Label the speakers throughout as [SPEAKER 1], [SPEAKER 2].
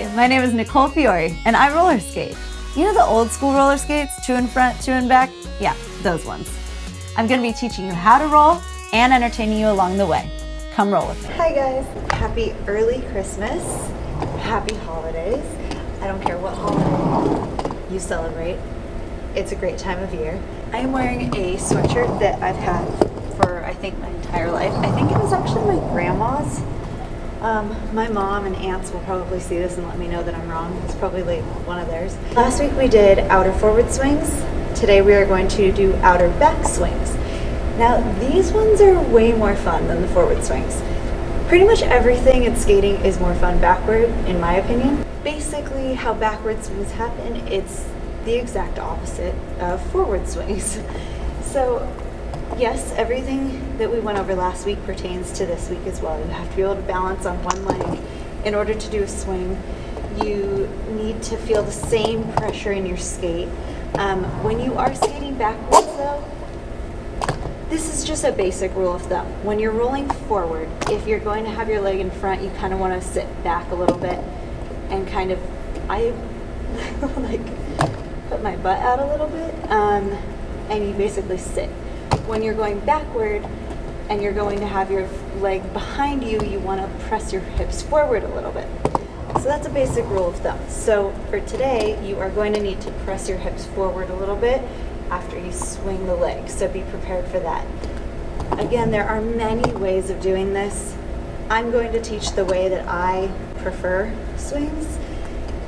[SPEAKER 1] Hi, my name is Nicole Fiore, and I roller skate. You know the old school roller skates, 2 in front, 2 in back? Yeah, those ones. I'm gonna be teaching you how to roll and entertaining you along the way. Come roll with me.
[SPEAKER 2] Hi guys, happy early Christmas, happy holidays. I don't care what holiday you celebrate, it's a great time of year. I am wearing a sweatshirt that I've had for I think my entire life. I think it was actually my grandma's. My mom and aunts will probably see this and let me know that I'm wrong. It's probably like one of theirs. Last week we did outer forward swings. Today we are going to do outer back swings. Now these ones are way more fun than the forward swings. Pretty much everything in skating is more fun backward, in my opinion. Basically how backward swings happen, it's the exact opposite of forward swings. So yes, everything that we went over last week pertains to this week as well. You have to be able to balance on one leg in order to do a swing. You need to feel the same pressure in your skate. When you are skating backwards though, this is just a basic rule of thumb. When you're rolling forward, if you're going to have your leg in front, you kind of want to sit back a little bit and kind of, I like put my butt out a little bit, and you basically sit. When you're going backward and you're going to have your leg behind you, you want to press your hips forward a little bit. So that's a basic rule of thumb. So for today, you are going to need to press your hips forward a little bit after you swing the leg. So be prepared for that. Again, there are many ways of doing this. I'm going to teach the way that I prefer swings.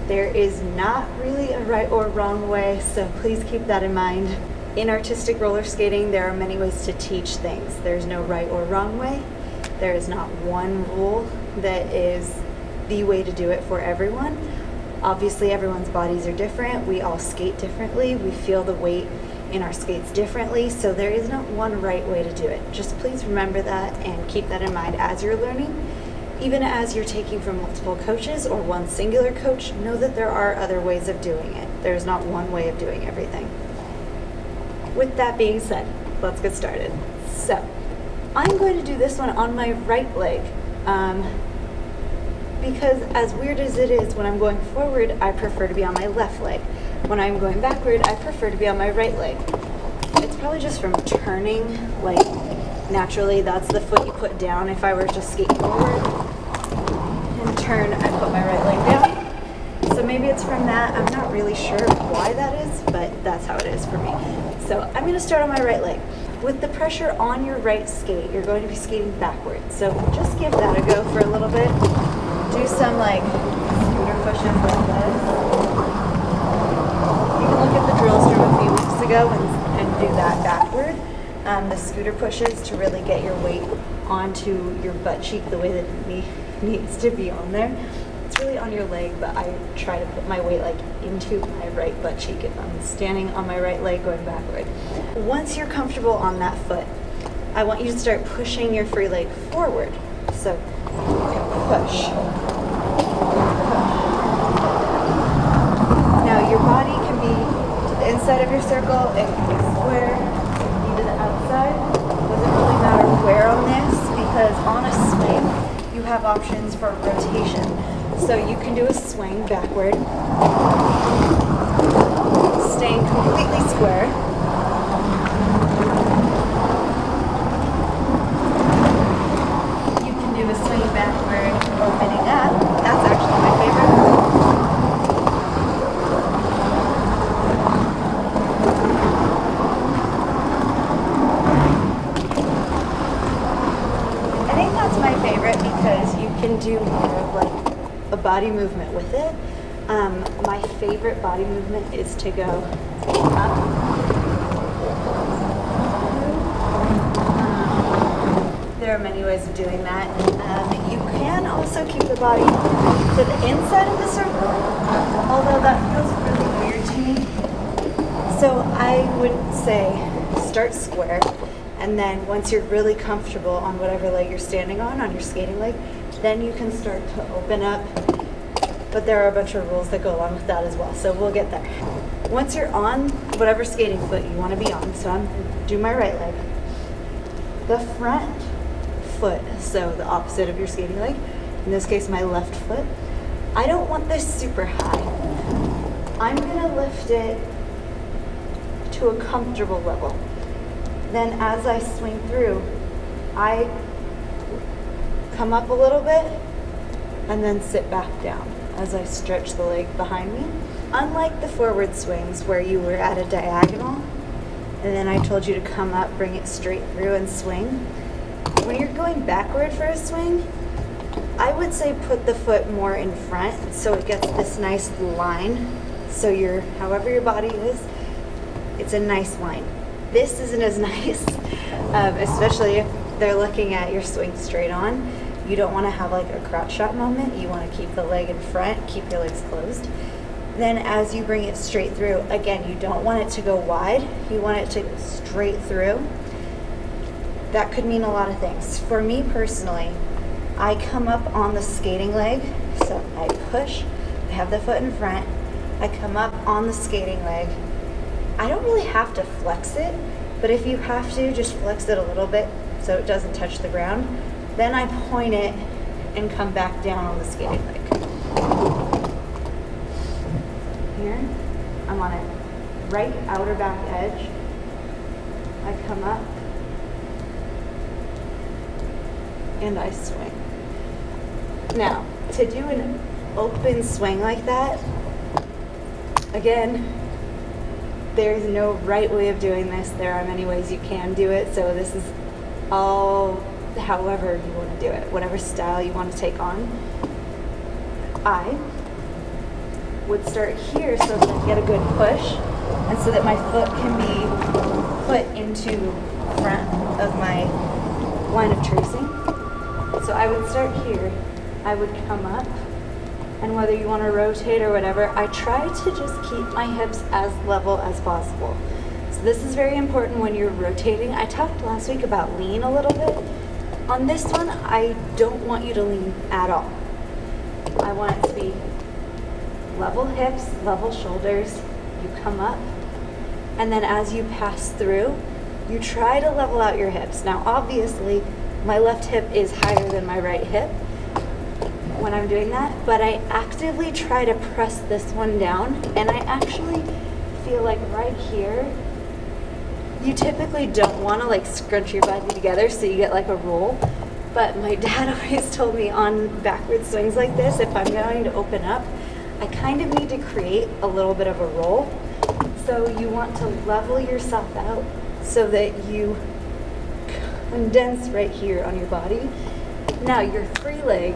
[SPEAKER 2] There is not really a right or wrong way, so please keep that in mind. In artistic roller skating, there are many ways to teach things. There's no right or wrong way. There is not one rule that is the way to do it for everyone. Obviously, everyone's bodies are different. We all skate differently. We feel the weight in our skates differently, so there is not one right way to do it. Just please remember that and keep that in mind as you're learning. Even as you're taking from multiple coaches or one singular coach, know that there are other ways of doing it. There's not one way of doing everything. With that being said, let's get started. So, I'm going to do this one on my right leg, because as weird as it is, when I'm going forward, I prefer to be on my left leg. When I'm going backward, I prefer to be on my right leg. It's probably just from turning, like naturally that's the foot you put down. If I were to skate forward and turn, I put my right leg down. So maybe it's from that. I'm not really sure why that is, but that's how it is for me. So I'm going to start on my right leg. With the pressure on your right skate, you're going to be skating backwards. So just give that a go for a little bit. Do some like scooter pushes like this. You can look at the drills from a few weeks ago and do that backward. The scooter pushes to really get your weight onto your butt cheek the way that it needs to be on there. It's really on your leg, but I try to put my weight like into my right butt cheek if I'm standing on my right leg going backward. Once you're comfortable on that foot, I want you to start pushing your free leg forward. So you can push. Now your body can be to the inside of your circle, it can be square, it can be to the outside. Doesn't really matter where on this, because on a swing you have options for rotation. So you can do a swing backward, staying completely square. You can do a swing backward, opening up. That's actually my favorite. I think that's my favorite because you can do more of like a body movement with it. My favorite body movement is to go up. There are many ways of doing that. You can also keep the body to the inside of the circle, although that feels really weird to me. So I would say start square, and then once you're really comfortable on whatever leg you're standing on your skating leg, then you can start to open up, but there are a bunch of rules that go along with that as well, so we'll get there. Once you're on whatever skating foot you want to be on, so I'm going to do my right leg, the front foot, so the opposite of your skating leg, in this case my left foot, I don't want this super high. I'm gonna lift it to a comfortable level. Then as I swing through, I come up a little bit and then sit back down as I stretch the leg behind me. Unlike the forward swings where you were at a diagonal and then I told you to come up, bring it straight through and swing. When you're going backward for a swing, I would say put the foot more in front so it gets this nice line. So however your body is, it's a nice line. This isn't as nice, especially if they're looking at your swing straight on. You don't want to have like a crotch shot moment. You want to keep the leg in front, keep your legs closed. Then as you bring it straight through, again, you don't want it to go wide. You want it to go straight through. That could mean a lot of things. For me personally, I come up on the skating leg. So I push, I have the foot in front. I come up on the skating leg. I don't really have to flex it, but if you have to, just flex it a little bit so it doesn't touch the ground. Then I point it and come back down on the skating leg. Here, I'm on a right outer back edge. I come up and I swing. Now, to do an open swing like that, again, there's no right way of doing this. There are many ways you can do it. So this is all however you want to do it, whatever style you want to take on. I would start here so that I get a good push and so that my foot can be put into front of my line of tracing. So I would start here. I would come up. And whether you want to rotate or whatever, I try to just keep my hips as level as possible. So this is very important when you're rotating. I talked last week about lean a little bit. On this one, I don't want you to lean at all. I want it to be level hips, level shoulders. You come up, and then as you pass through, you try to level out your hips. Now, obviously, my left hip is higher than my right hip when I'm doing that, but I actively try to press this one down, and I actually feel like right here, you typically don't want to like scrunch your body together so you get like a roll, but my dad always told me on backward swings like this, if I'm going to open up, I kind of need to create a little bit of a roll. So you want to level yourself out so that you condense right here on your body. Now your free leg,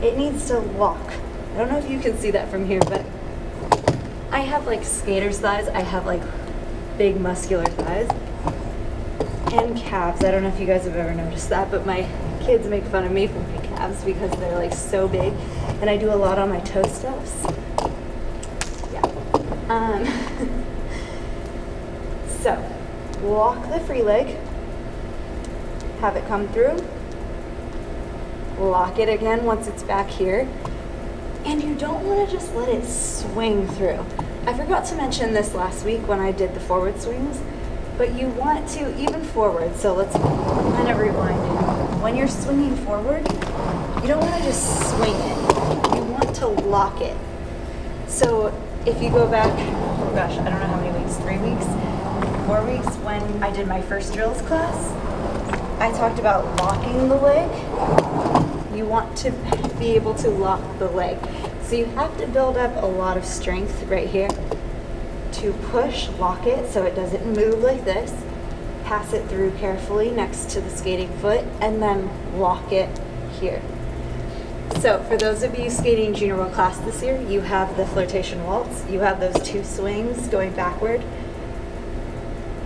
[SPEAKER 2] it needs to lock. I don't know if you can see that from here, but I have like skater's thighs. I have like big muscular thighs and calves. I don't know if you guys have ever noticed that, but my kids make fun of me for my calves because they're like so big, and I do a lot on my toe steps. Yeah. So lock the free leg, have it come through. Lock it again once it's back here. And you don't want to just let it swing through. I forgot to mention this last week when I did the forward swings, but you want to, even forward, so let's kind of rewind. When you're swinging forward, you don't want to just swing it. You want to lock it. So if you go back, oh gosh, I don't know how many weeks, 3 weeks, 4 weeks, when I did my first drills class, I talked about locking the leg. You want to be able to lock the leg. So you have to build up a lot of strength right here to push, lock it so it doesn't move like this. Pass it through carefully next to the skating foot and then lock it here. So for those of you skating junior world class this year, you have the flirtation waltz. You have those 2 swings going backward.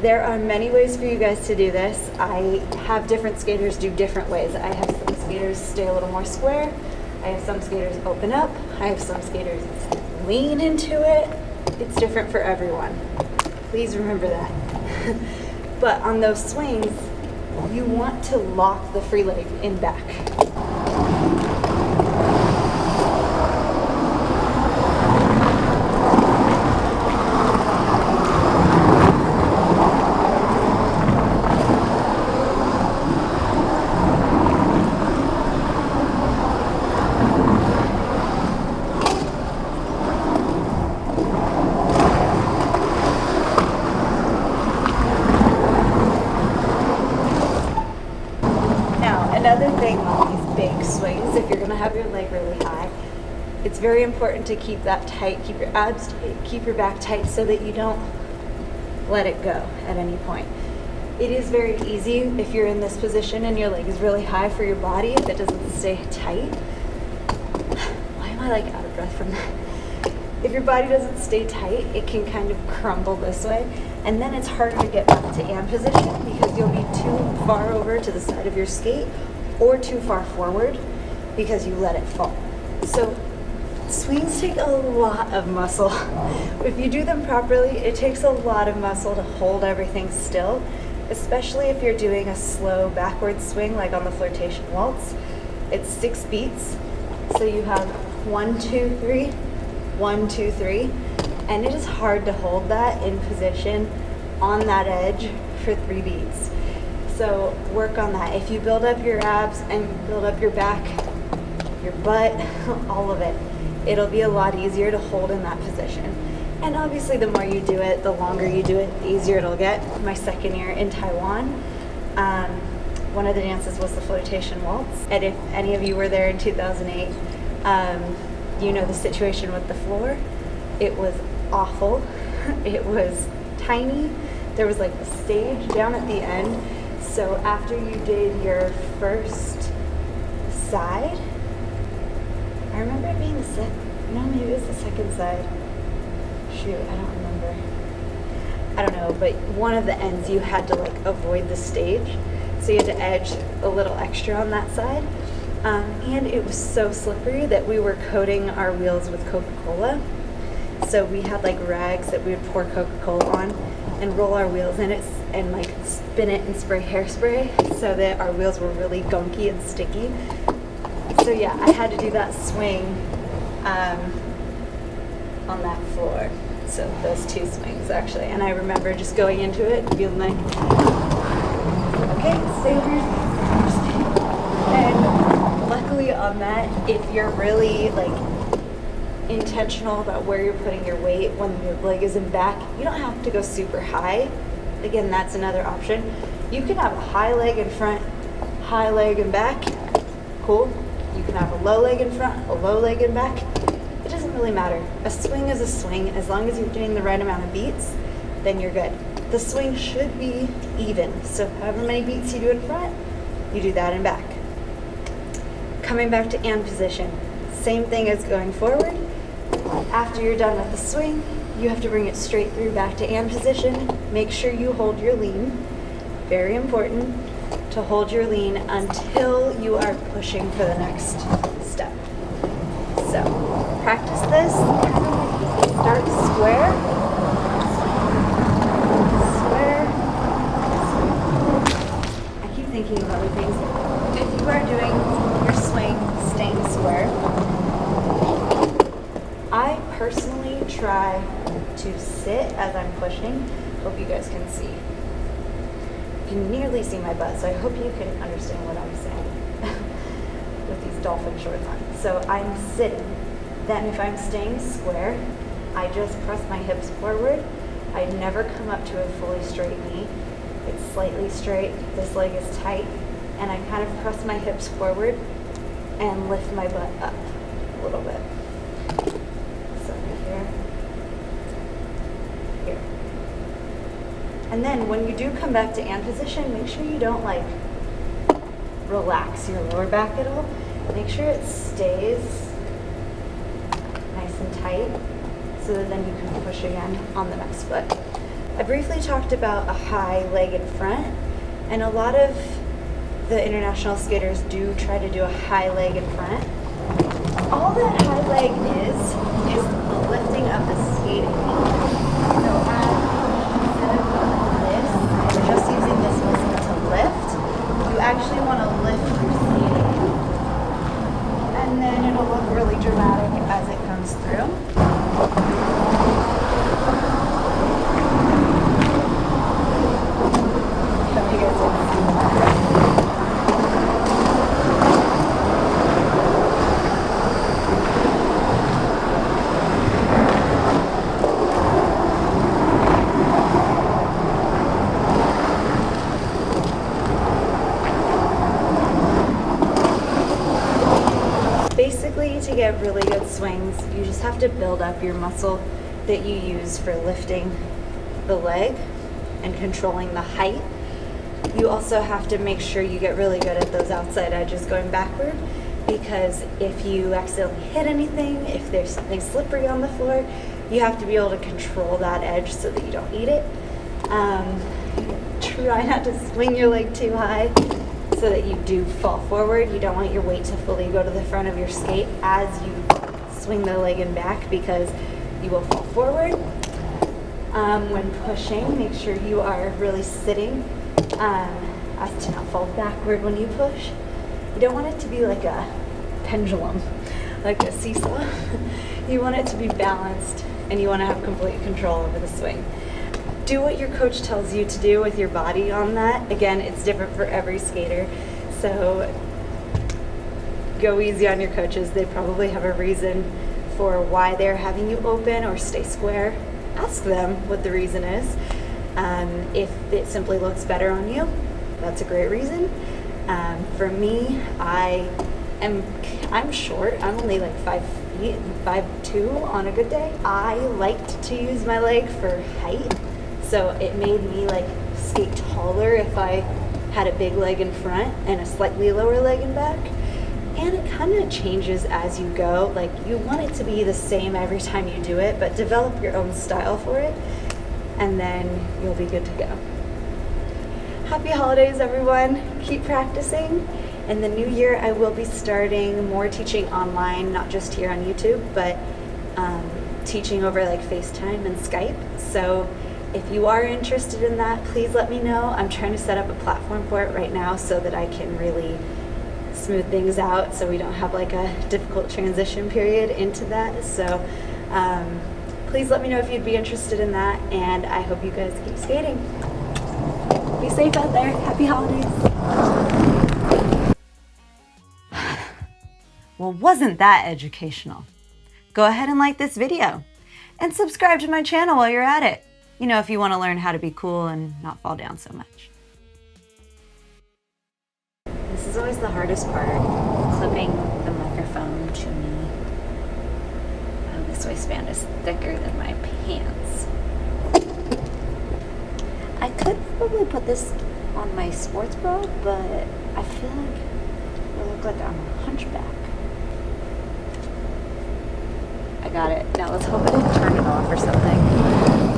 [SPEAKER 2] There are many ways for you guys to do this. I have different skaters do different ways. I have some skaters stay a little more square. I have some skaters open up. I have some skaters lean into it. It's different for everyone. Please remember that. But on those swings, you want to lock the free leg in back. It's very important to keep that tight, keep your abs tight, keep your back tight so that you don't let it go at any point. It is very easy if you're in this position and your leg is really high for your body if it doesn't stay tight. Why am I like out of breath from that? If your body doesn't stay tight, it can kind of crumble this way, and then it's harder to get back to and position because you'll be too far over to the side of your skate or too far forward because you let it fall. So swings take a lot of muscle. If you do them properly, it takes a lot of muscle to hold everything still, especially if you're doing a slow backward swing like on the flirtation waltz. It's 6 beats, so you have 1, 2, 3, 1, 2, 3, and it is hard to hold that in position on that edge for 3 beats. So work on that. If you build up your abs and build up your back, your butt, all of it, it'll be a lot easier to hold in that position. And obviously the more you do it, the longer you do it, the easier it'll get. My second year in Taiwan, one of the dances was the flotation waltz. And if any of you were there in 2008, you know the situation with the floor. It was awful. It was tiny. There was like the stage down at the end. So after you did your first side, I remember it being the maybe it was the second side. Shoot, I don't remember. I don't know, but one of the ends you had to like avoid the stage. So you had to edge a little extra on that side. And it was so slippery that we were coating our wheels with Coca-Cola. So we had like rags that we would pour Coca-Cola on and roll our wheels in it and like spin it and spray hairspray so that our wheels were really gunky and sticky. So yeah, I had to do that swing on that floor. So those 2 swings actually. And I remember just going into it and being like, okay, stay over here. And luckily on that, if you're really like intentional about where you're putting your weight when your leg is in back, you don't have to go super high. Again, that's another option. You can have a high leg in front, high leg in back. Cool. You can have a low leg in front, a low leg in back. It doesn't really matter. A swing is a swing. As long as you're doing the right amount of beats, then you're good. The swing should be even. So however many beats you do in front, you do that in back. Coming back to and position. Same thing as going forward. After you're done with the swing, you have to bring it straight through back to and position. Make sure you hold your lean. Very important to hold your lean until you are pushing for the next step. So practice this. Start square, square. I keep thinking of other things. If you are doing your swing staying square, I personally try to sit as I'm pushing. Hope you guys can see. You can nearly see my butt, so I hope you can understand what I'm saying with these dolphin shorts on. So I'm sitting. Then if I'm staying square, I just press my hips forward. I never come up to a fully straight knee. It's slightly straight. This leg is tight. And I kind of press my hips forward and lift my butt up a little bit. So here. Here. And then when you do come back to and position, make sure you don't like relax your lower back at all. Make sure it stays nice and tight so that then you can push again on the next foot. I briefly talked about a high leg in front, and a lot of the international skaters do try to do a high leg in front. All that high leg is the lifting of the skating. So instead of this, and you're just using this muscle to lift, you actually want to lift your skating. And then it'll look really dramatic as it comes through. Hope you guys can see that. To get really good swings have to build up your muscle that you use for lifting the leg and controlling the height. You also have to make sure you get really good at those outside edges going backward, because if you accidentally hit anything, if there's something slippery on the floor, you have to be able to control that edge so that you don't eat it. Try not to swing your leg too high so that you do fall forward. You don't want your weight to fully go to the front of your skate as you swing the leg and back, because you will fall forward. When pushing, make sure you are really sitting as to not fall backward when you push. You don't want it to be like a pendulum, like a seesaw. You want it to be balanced, and you want to have complete control over the swing. Do what your coach tells you to do with your body on that. Again, it's different for every skater, so go easy on your coaches. They probably have a reason for why they're having you open or stay square. Ask them what the reason is. If it simply looks better on you, that's a great reason. For me, I'm short. I'm only like 5 feet, 5'2" on a good day. I liked to use my leg for height, so it made me like skate taller if I had a big leg in front and a slightly lower leg in back. And it kind of changes as you go. Like, you want it to be the same every time you do it, but develop your own style for it, and then you'll be good to go. Happy holidays, everyone. Keep practicing. In the new year, I will be starting more teaching online, not just here on YouTube, but teaching over like FaceTime and Skype. So if you are interested in that, please let me know. I'm trying to set up a platform for it right now so that I can really smooth things out so we don't have like a difficult transition period into that. So please let me know if you'd be interested in that, and I hope you guys keep skating. Be safe out there. Happy holidays.
[SPEAKER 1] Well, wasn't that educational? Go ahead and like this video and subscribe to my channel while you're at it. You know, if you want to learn how to be cool and not fall down so much.
[SPEAKER 2] This is always the hardest part, clipping the microphone to me. Oh, this waistband is thicker than my pants. I could probably put this on my sports bra, but I feel like it will look like I'm a hunchback. I got it. Now let's hope I didn't turn it off or something.